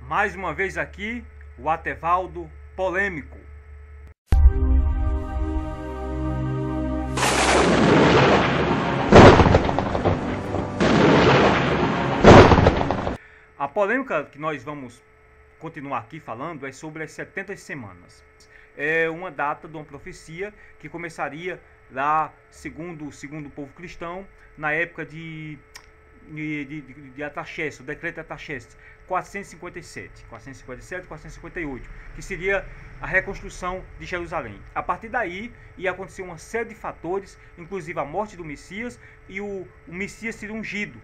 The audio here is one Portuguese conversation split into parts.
Mais uma vez aqui, o Atevaldo polêmico. A polêmica que nós vamos continuar aqui falando é sobre as 70 semanas. É uma data de uma profecia que começaria lá, segundo o povo cristão, na época de Artaxerxes, o decreto de Artaxerxes, 457, 458, que seria a reconstrução de Jerusalém. A partir daí ia acontecer uma série de fatores, inclusive a morte do Messias e o Messias ser ungido.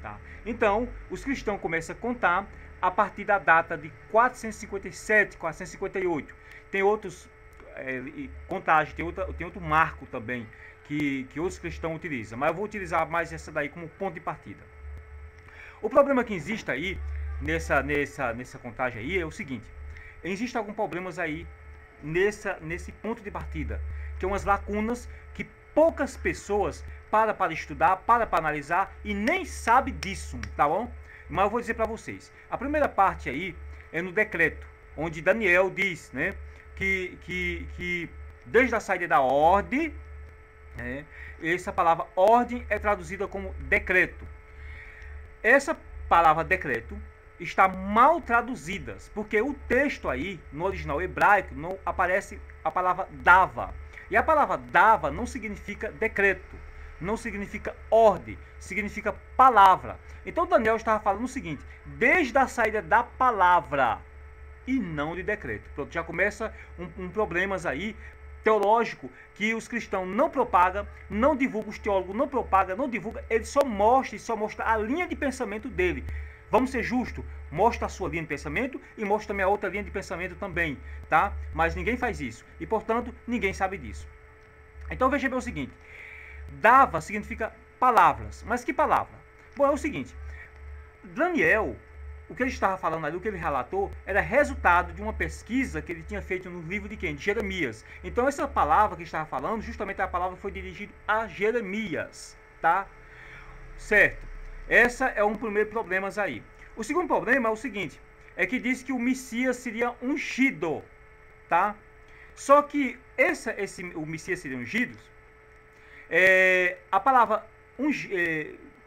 Tá? Então, os cristãos começam a contar a partir da data de 457, 458. Tem outros contagens, tem outro marco também que outros cristãos utilizam, mas eu vou utilizar mais essa daí como ponto de partida. O problema que existe aí nessa contagem aí é o seguinte: existem alguns problemas aí nesse ponto de partida, que é umas lacunas que poucas pessoas para estudar, para analisar e nem sabe disso, tá bom? Mas eu vou dizer para vocês. A primeira parte aí é no decreto, onde Daniel diz, né, que desde a saída da ordem, essa palavra ordem é traduzida como decreto. Essa palavra decreto está mal traduzida, porque o texto aí, no original hebraico, não aparece a palavra dava. E a palavra dava não significa decreto, não significa ordem, significa palavra. Então Daniel estava falando o seguinte: desde a saída da palavra e não de decreto. Pronto, já começa um problemas aí teológico que os cristãos não propagam, não divulgam, os teólogos não propagam, não divulgam, ele só mostra a linha de pensamento dele. Vamos ser justos, mostra a sua linha de pensamento e mostra também a outra linha de pensamento também, tá? Mas ninguém faz isso e, portanto, ninguém sabe disso. Então veja bem o seguinte: dava significa palavras. Mas que palavra? Bom, é o seguinte: Daniel, o que ele estava falando ali, o que ele relatou, era resultado de uma pesquisa que ele tinha feito no livro de quem? De Jeremias. Então essa palavra que ele estava falando, justamente a palavra foi dirigida a Jeremias, tá? Certo. Essa é um primeiro problema aí. O segundo problema é o seguinte: é que diz que o Messias seria ungido, tá? Só que o Messias seria ungido, a palavra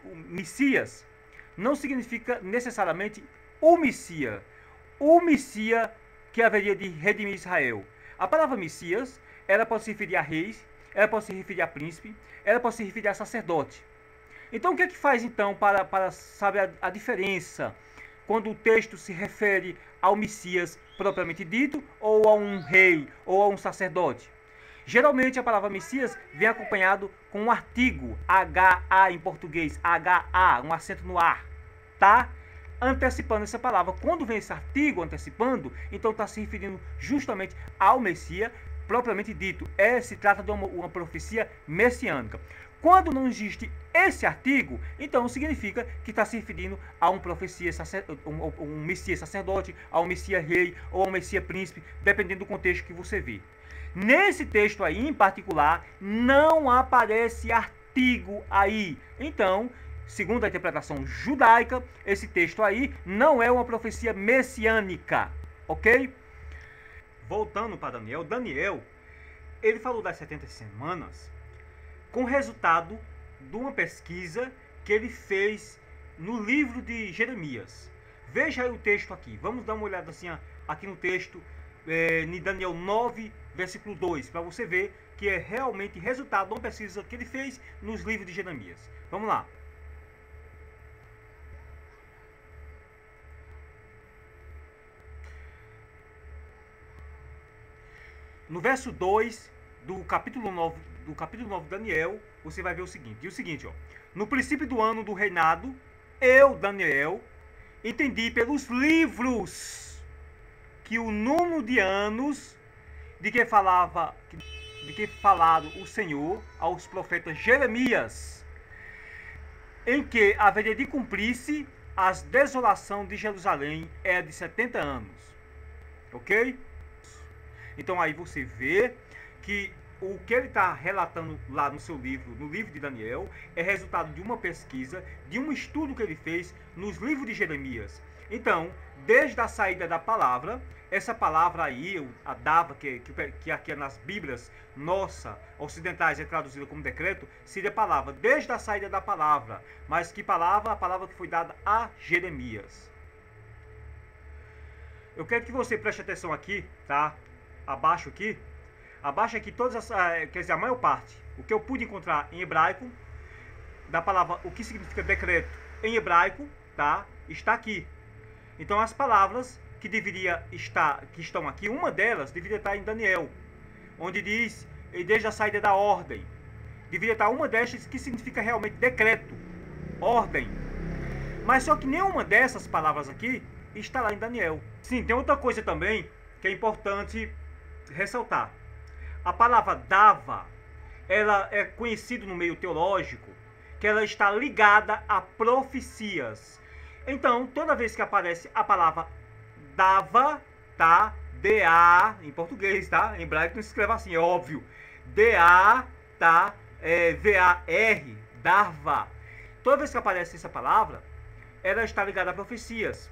Messias não significa necessariamente o Messias que haveria de redimir Israel. A palavra Messias, ela pode se referir a reis, ela pode se referir a príncipe, ela pode se referir a sacerdote. Então o que é que faz então para saber a diferença quando o texto se refere ao Messias propriamente dito, ou a um rei, ou a um sacerdote? Geralmente a palavra Messias vem acompanhado com um artigo, HA em português, HA, um acento no ar, tá? Antecipando essa palavra. Quando vem esse artigo antecipando, então está se referindo justamente ao Messias propriamente dito. Se trata de uma profecia messiânica. Quando não existe esse artigo, então significa que está se referindo a um um Messias sacerdote, a um Messias rei ou a um Messias príncipe, dependendo do contexto que você vê. Nesse texto aí, em particular, não aparece artigo aí. Então, segundo a interpretação judaica, esse texto aí não é uma profecia messiânica, ok? Voltando para Daniel, ele falou das 70 semanas com resultado de uma pesquisa que ele fez no livro de Jeremias. Veja aí o texto aqui. Vamos dar uma olhada assim aqui no texto, em Daniel 9, versículo 2, para você ver que é realmente resultado de uma pesquisa que ele fez nos livros de Jeremias. Vamos lá. No verso 2 do capítulo 9 de Daniel, você vai ver o seguinte. Diz o seguinte, ó: no princípio do ano do reinado, eu, Daniel, entendi pelos livros que o número de anos de que falaram o Senhor aos profetas Jeremias, em que haveria de cumprir-se a desolação de Jerusalém, é de 70 anos. Ok? Então aí você vê que o que ele está relatando lá no seu livro, no livro de Daniel, é resultado de uma pesquisa, de um estudo que ele fez nos livros de Jeremias. Então, desde a saída da palavra, essa palavra aí, a dava, que aqui nas Bíblias nossa, ocidentais, é traduzida como decreto, seria a palavra, desde a saída da palavra. Mas que palavra? A palavra que foi dada a Jeremias. Eu quero que você preste atenção aqui, tá? Abaixo aqui todas as, quer dizer, a maior parte, o que eu pude encontrar em hebraico, da palavra, o que significa decreto em hebraico, tá? Está aqui. Então as palavras que estão aqui, uma delas deveria estar em Daniel, onde diz, desde a saída da ordem. Deveria estar uma destas que significa realmente decreto, ordem. Mas só que nenhuma dessas palavras aqui está lá em Daniel. Sim, tem outra coisa também que é importante ressaltar. A palavra dava, ela é conhecida no meio teológico, que ela está ligada a profecias. Então, toda vez que aparece a palavra dava, tá? D-A, em português, tá? Em hebraico não se escreve assim, é óbvio. D-A, tá? V-A-R, dava. Toda vez que aparece essa palavra, ela está ligada a profecias.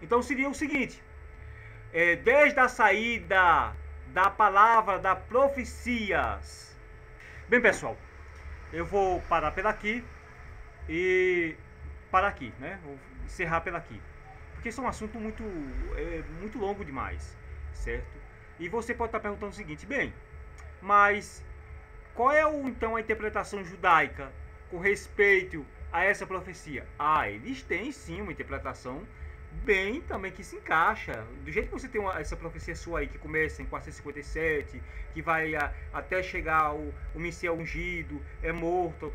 Então seria o seguinte, desde a saída da palavra da profecias. Bem, pessoal, eu vou parar por aqui e parar aqui, né? Vou encerrar por aqui. Porque isso é um assunto muito longo demais, certo? E você pode estar perguntando o seguinte, bem, mas qual é então a interpretação judaica com respeito a essa profecia? Ah, eles têm sim uma interpretação bem também que se encaixa. Do jeito que você tem essa profecia sua aí, que começa em 457, que vai até chegar o Messias ungido, é morto,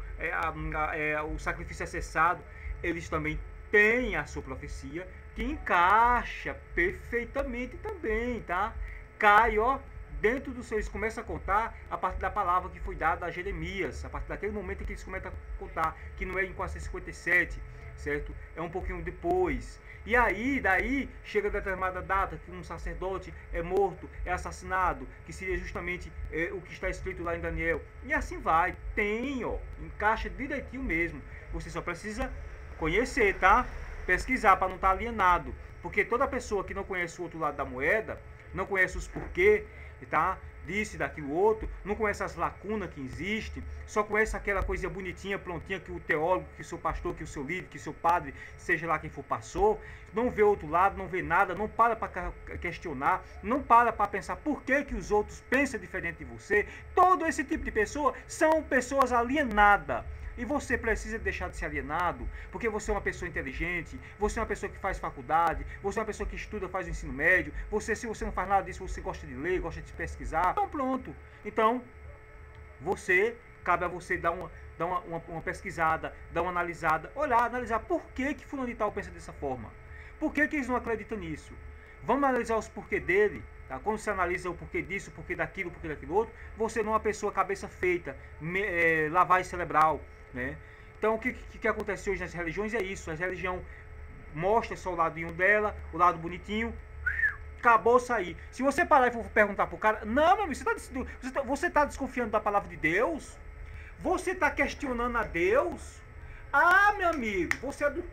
o sacrifício é cessado, eles também têm a sua profecia, que encaixa perfeitamente também, tá? Cai, ó, dentro dos seus, começa a contar a partir da palavra que foi dada a Jeremias, a partir daquele momento em que eles começam a contar, que não é em 457, certo? É um pouquinho depois. E aí, daí, chega a determinada data que um sacerdote é morto, é assassinado, que seria justamente o que está escrito lá em Daniel. E assim vai, tem, ó, encaixa direitinho mesmo. Você só precisa conhecer, tá? Pesquisar para não estar alienado. Porque toda pessoa que não conhece o outro lado da moeda, não conhece os porquê, tá? Disso e daquilo outro, não conhece as lacunas que existem, só conhece aquela coisa bonitinha, prontinha que o teólogo, que o seu pastor, que o seu líder, que o seu padre, seja lá quem for, passou, não vê outro lado, não vê nada, não para questionar, não para pensar por que os outros pensam diferente de você. Todo esse tipo de pessoa são pessoas alienadas. E você precisa deixar de ser alienado, porque você é uma pessoa inteligente, você é uma pessoa que faz faculdade, você é uma pessoa que estuda, faz o ensino médio, se você não faz nada disso, você gosta de ler, gosta de pesquisar, então pronto. Então, cabe a você dar uma pesquisada, dar uma analisada, olhar, analisar por que fulano de tal pensa dessa forma, por que eles não acreditam nisso. Vamos analisar os porquê dele. Tá? Quando você analisa o porquê disso, o porquê daquilo, o porquê daquilo outro, você não é uma pessoa cabeça feita, lavagem cerebral. Né? Então o que acontece hoje nas religiões é isso. A religião mostra só o ladinho dela, o lado bonitinho, acabou sair. Se você parar e for perguntar pro cara, não, meu amigo, você tá desconfiando da palavra de Deus? Você está questionando a Deus? Ah, meu amigo, você é do...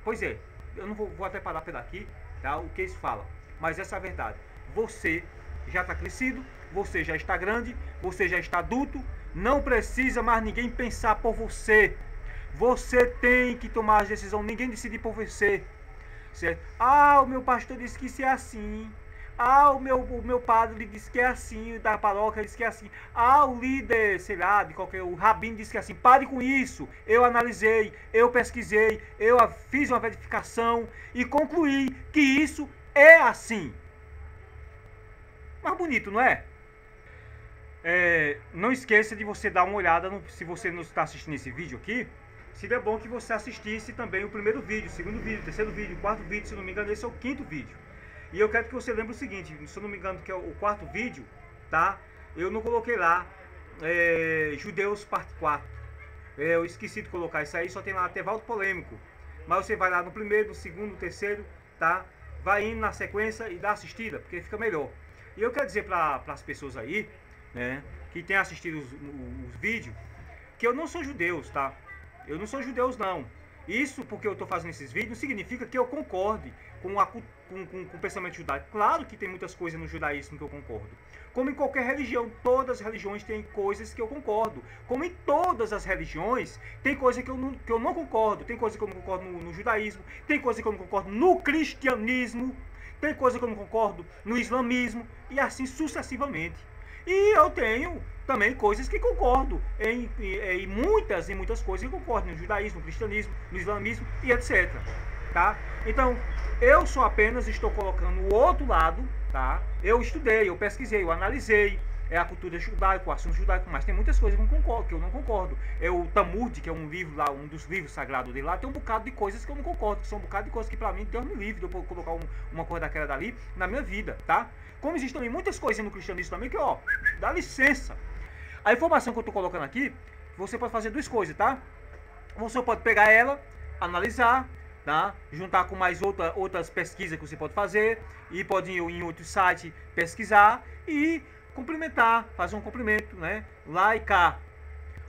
Pois é, eu não vou até parar por aqui, tá? O que isso fala, mas essa é a verdade. Você já está crescido, você já está grande, você já está adulto, não precisa mais ninguém pensar por você. Você tem que tomar as decisões, ninguém decide por você. Certo? Ah, o meu pastor disse que isso é assim. Ah, o meu padre disse que é assim, da paróquia disse que é assim. Ah, o líder, sei lá, o rabino disse que é assim. Pare com isso. Eu analisei, eu pesquisei, eu fiz uma verificação e concluí que isso é assim. Mais bonito, não é? Não esqueça de você dar uma olhada, se você não está assistindo esse vídeo aqui, seria bom que você assistisse também o primeiro vídeo, o segundo vídeo, o terceiro vídeo, o quarto vídeo, se não me engano, esse é o quinto vídeo. E eu quero que você lembre o seguinte, se eu não me engano, que é o quarto vídeo, tá? Eu não coloquei lá, Judeus parte 4. Eu esqueci de colocar isso aí, só tem lá até Valdo Polêmico. Mas você vai lá no primeiro, no segundo, no terceiro, tá? Vai indo na sequência e dá assistida, porque fica melhor. E eu quero dizer para as pessoas aí, né, que tem assistido os vídeos, que eu não sou judeus, tá? Eu não sou judeus, não. Isso porque eu estou fazendo esses vídeos significa que eu concorde com o pensamento judaico. Claro que tem muitas coisas no judaísmo que eu concordo. Como em qualquer religião, todas as religiões têm coisas que eu concordo. Como em todas as religiões, tem coisa que eu não concordo. Tem coisa que eu não concordo no judaísmo, tem coisa que eu não concordo no cristianismo, tem coisa que eu não concordo no islamismo, e assim sucessivamente. E eu tenho também coisas que concordo em muitas coisas que eu concordo no judaísmo, no cristianismo, no islamismo e etc. Tá? Então, eu só apenas estou colocando o outro lado, tá? Eu estudei, eu pesquisei, eu analisei a cultura judaica, o assunto judaico, mas tem muitas coisas que eu não concordo. O Talmud, que é um livro lá, um dos livros sagrados dele lá, tem um bocado de coisas que eu não concordo, que são um bocado de coisas que pra mim Deus me livre de eu colocar uma coisa daquela dali na minha vida, tá? Como existem também muitas coisas no cristianismo também que, ó, dá licença. A informação que eu tô colocando aqui, você pode fazer duas coisas, tá? Você pode pegar ela, analisar, tá? Juntar com mais outras pesquisas que você pode fazer, e pode ir em outro site pesquisar e complementar, fazer um complemento, né? Lá e cá.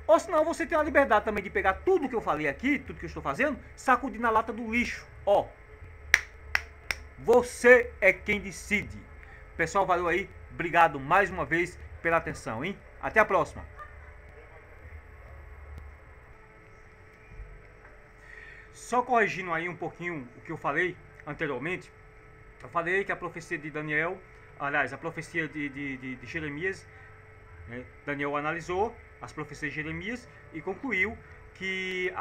Ou senão você tem a liberdade também de pegar tudo que eu falei aqui, tudo que eu estou fazendo, sacudir na lata do lixo. Ó, você é quem decide. Pessoal, valeu aí. Obrigado mais uma vez pela atenção, hein? Até a próxima. Só corrigindo aí um pouquinho o que eu falei anteriormente. Eu falei que a profecia de Daniel, aliás, a profecia de Jeremias, né, Daniel analisou as profecias de Jeremias e concluiu que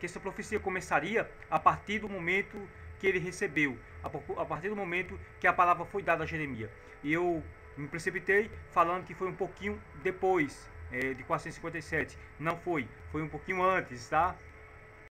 essa profecia começaria a partir do momento que ele recebeu, a partir do momento que a palavra foi dada a Jeremias. E eu me precipitei falando que foi um pouquinho depois de 457. Não foi, foi um pouquinho antes, tá?